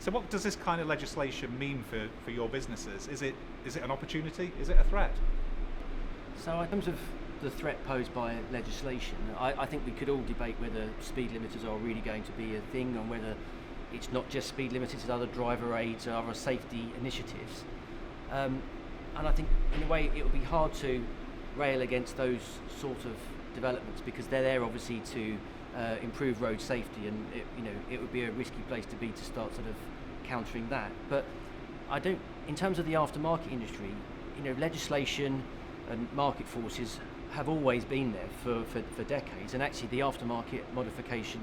So what does this kind of legislation mean for your businesses? Is it an opportunity? Is it a threat? So in terms of the threat posed by legislation, I think we could all debate whether speed limiters are really going to be a thing, and whether it's not just speed limiters, it's other driver aids or other safety initiatives. And I think in a way it would be hard to rail against those sort of developments, because they're there obviously to improve road safety, and it would be a risky place to be to start sort of countering that. But I don't, in terms of the aftermarket industry, legislation and market forces have always been there for decades, and actually the aftermarket modification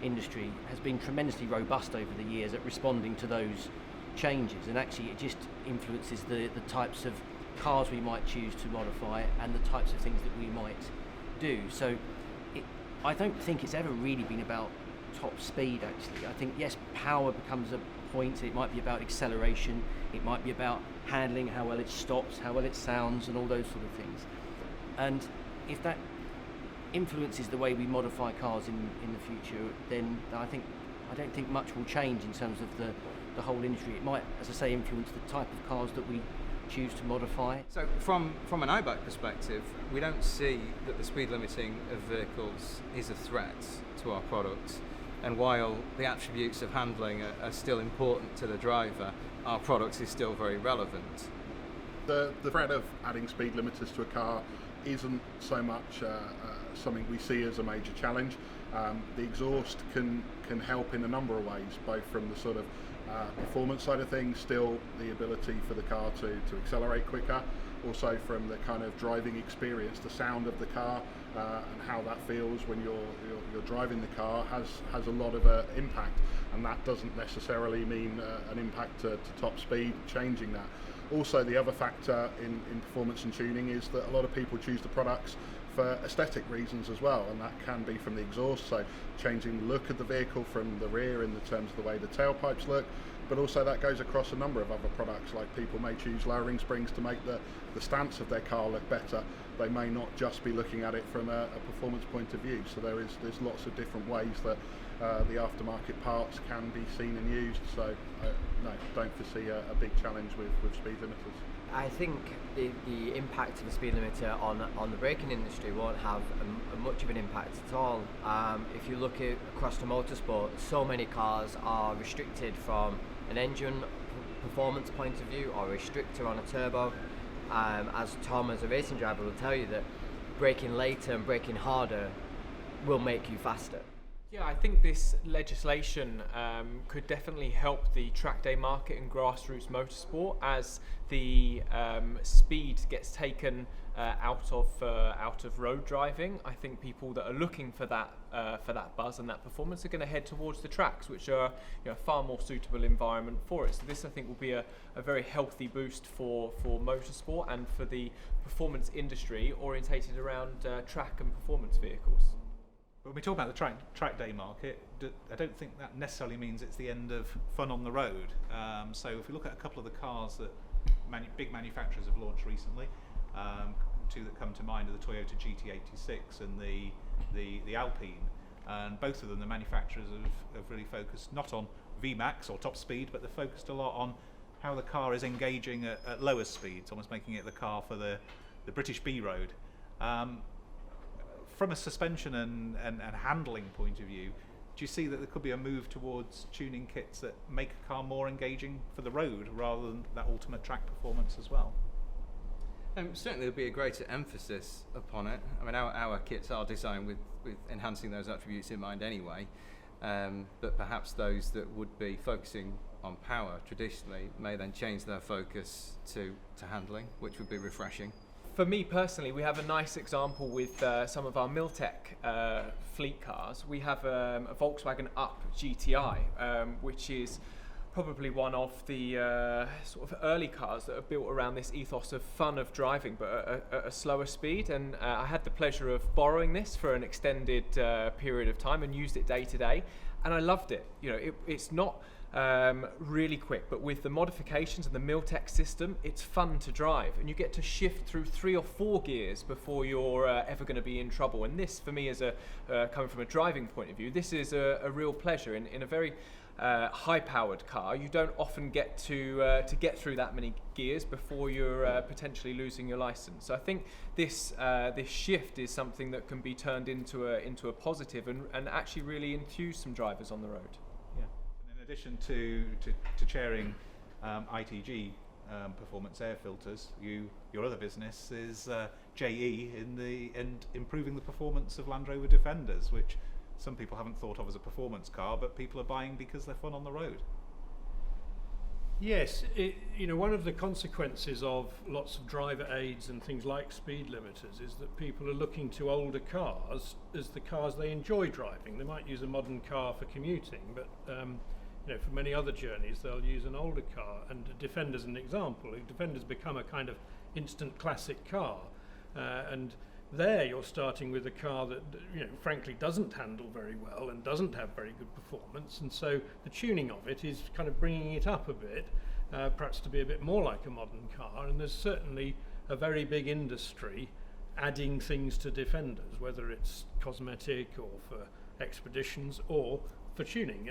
industry has been tremendously robust over the years at responding to those changes, and actually it just influences the types of cars we might choose to modify and the types of things that we might do. So I don't think it's ever really been about top speed actually. I think yes, power becomes a point. It might be about acceleration, it might be about handling, how well it stops, how well it sounds, and all those sort of things. And if that influences the way we modify cars in the future, then I don't think much will change in terms of the whole industry. It might, as I say, influence the type of cars that we choose to modify. So from an IBAC perspective, we don't see that the speed limiting of vehicles is a threat to our products, and while the attributes of handling are still important to the driver, our product is still very relevant. The threat of adding speed limiters to a car isn't so much something we see as a major challenge. The exhaust can help in a number of ways, both from the sort of performance side of things, still the ability for the car to accelerate quicker, also from the kind of driving experience, the sound of the car and how that feels when you're driving the car has a lot of impact, and that doesn't necessarily mean an impact to top speed, changing that. Also, the other factor in performance and tuning is that a lot of people choose the products for aesthetic reasons as well, and that can be from the exhaust, so changing the look of the vehicle from the rear in the terms of the way the tailpipes look, but also that goes across a number of other products, like people may choose lowering springs to make the stance of their car look better. They may not just be looking at it from a performance point of view, so there's lots of different ways that the aftermarket parts can be seen and used, so no, don't foresee a big challenge with speed limiters. I think the impact of the speed limiter on the braking industry won't have much of an impact at all. If you look across the motorsport, so many cars are restricted from an engine performance point of view, or a restrictor on a turbo. As Tom, as a racing driver, will tell you that braking later and braking harder will make you faster. Yeah, I think this legislation could definitely help the track day market and grassroots motorsport, as the speed gets taken out of road driving. I think people that are looking for that buzz and that performance are going to head towards the tracks, which are a far more suitable environment for it. So this, I think, will be a very healthy boost for motorsport and for the performance industry orientated around track and performance vehicles. When we talk about the track day market, I don't think that necessarily means it's the end of fun on the road. So if we look at a couple of the cars that big manufacturers have launched recently, two that come to mind are the Toyota GT86 and the Alpine, and both of them, the manufacturers have really focused not on VMAX or top speed, but they're focused a lot on how the car is engaging at lower speeds, almost making it the car for the British B road. From a suspension and handling point of view, do you see that there could be a move towards tuning kits that make a car more engaging for the road rather than that ultimate track performance as well? Certainly there'll be a greater emphasis upon it. I mean, our kits are designed with enhancing those attributes in mind anyway, but perhaps those that would be focusing on power traditionally may then change their focus to handling, which would be refreshing. For me personally, we have a nice example with some of our Miltech fleet cars. We have a Volkswagen Up GTI, which is probably one of the sort of early cars that are built around this ethos of fun of driving, but at a slower speed. And I had the pleasure of borrowing this for an extended period of time and used it day to day, and I loved it. It's not really quick, but with the modifications and the Miltech system, it's fun to drive, and you get to shift through 3 or 4 gears before you're ever going to be in trouble. And this, for me, as coming from a driving point of view, this is a real pleasure. In a very high-powered car, you don't often get to get through that many gears before you're potentially losing your license. So I think this shift is something that can be turned into a positive and actually really enthuse some drivers on the road. Yeah. And in addition to chairing ITG performance air filters, your other business is JE and improving the performance of Land Rover Defenders, which some people haven't thought of as a performance car, but people are buying because they're fun on the road. Yes, one of the consequences of lots of driver aids and things like speed limiters is that people are looking to older cars as the cars they enjoy driving. They might use a modern car for commuting, but for many other journeys they'll use an older car. And Defender's an example. Defender's become a kind of instant classic car, and there you're starting with a car that frankly doesn't handle very well and doesn't have very good performance, and so the tuning of it is kind of bringing it up a bit, perhaps to be a bit more like a modern car. And there's certainly a very big industry adding things to Defenders, whether it's cosmetic or for expeditions or for tuning.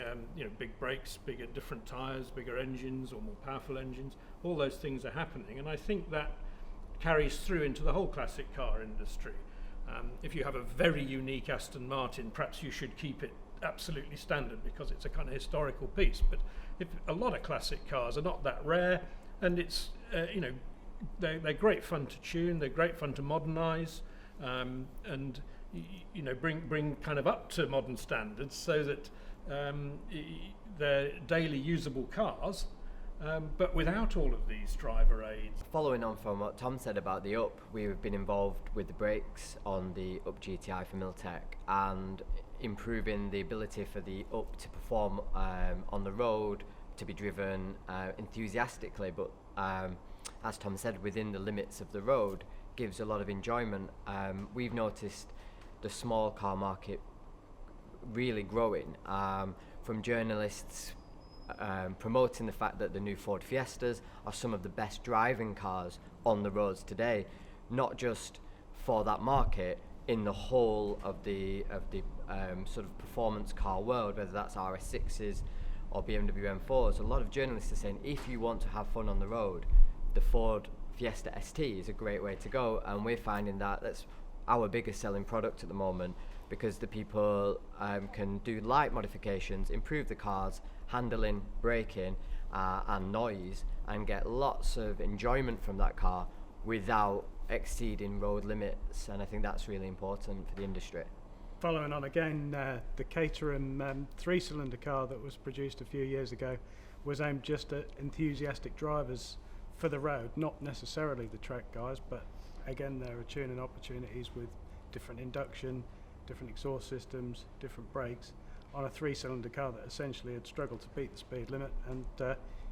Big brakes, bigger different tyres, bigger engines or more powerful engines, all those things are happening, and I think that carries through into the whole classic car industry. If you have a very unique Aston Martin, perhaps you should keep it absolutely standard because it's a kind of historical piece. But if a lot of classic cars are not that rare, and it's they're great fun to tune, they're great fun to modernise, and bring kind of up to modern standards so that they're daily usable cars. But without all of these driver aids. Following on from what Tom said about the Up, we've been involved with the brakes on the Up GTI for Miltech and improving the ability for the Up to perform on the road, to be driven enthusiastically, but as Tom said, within the limits of the road, gives a lot of enjoyment. We've noticed the small car market really growing, from journalists promoting the fact that the new Ford Fiestas are some of the best driving cars on the roads today, not just for that market, in the whole of the sort of performance car world, whether that's RS6s or BMW M4s. A lot of journalists are saying if you want to have fun on the road, the Ford Fiesta ST is a great way to go, and we're finding that that's our biggest selling product at the moment, because the people can do light modifications, improve the cars, handling, braking and noise, and get lots of enjoyment from that car without exceeding road limits, and I think that's really important for the industry. Following on again, the Caterham 3-cylinder car that was produced a few years ago was aimed just at enthusiastic drivers for the road, not necessarily the track guys, but again there are tuning opportunities with different induction, different exhaust systems, different brakes on a 3-cylinder car that essentially had struggled to beat the speed limit, and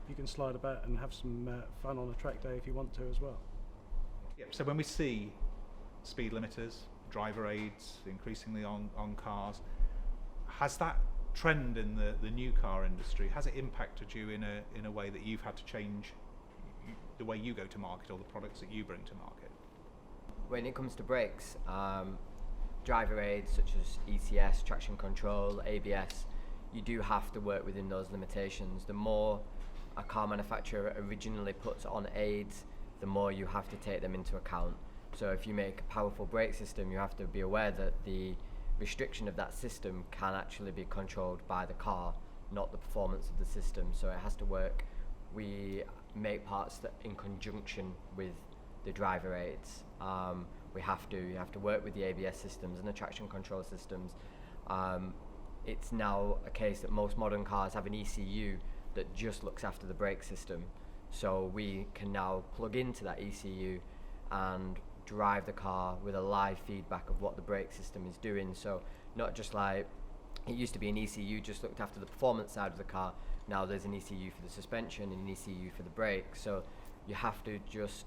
you can slide about and have some fun on a track day if you want to as well. Yep. So when we see speed limiters, driver aids increasingly on cars, has that trend in the new car industry, has it impacted you in a way that you've had to change the way you go to market or the products that you bring to market? When it comes to brakes, driver aids such as ECS, traction control, ABS, you do have to work within those limitations. The more a car manufacturer originally puts on aids, the more you have to take them into account. So if you make a powerful brake system, you have to be aware that the restriction of that system can actually be controlled by the car, not the performance of the system. So it has to work. We make parts that in conjunction with the driver aids. You have to work with the ABS systems and the traction control systems. It's now a case that most modern cars have an ECU that just looks after the brake system. So we can now plug into that ECU and drive the car with a live feedback of what the brake system is doing. So not just like it used to be an ECU just looked after the performance side of the car. Now there's an ECU for the suspension and an ECU for the brake. So you have to just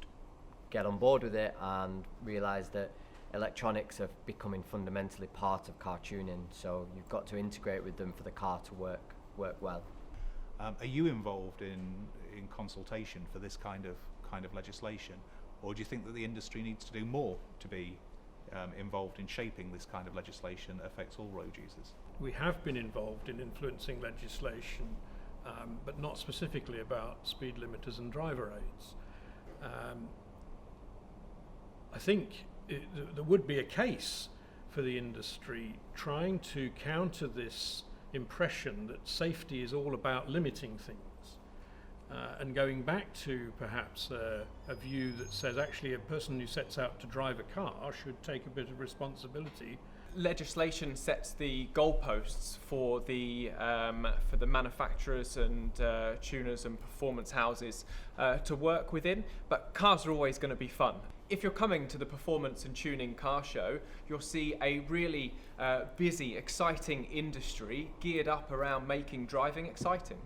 get on board with it and realise that electronics are becoming fundamentally part of car tuning. So you've got to integrate with them for the car to work well. Are you involved in consultation for this kind of legislation, or do you think that the industry needs to do more to be involved in shaping this kind of legislation that affects all road users? We have been involved in influencing legislation, but not specifically about speed limiters and driver aids. I think there would be a case for the industry trying to counter this impression that safety is all about limiting things, and going back to perhaps a view that says actually a person who sets out to drive a car should take a bit of responsibility. Legislation sets the goalposts for the manufacturers and tuners and performance houses to work within, but cars are always going to be fun. If you're coming to the Performance and Tuning Car Show, you'll see a really busy, exciting industry geared up around making driving exciting.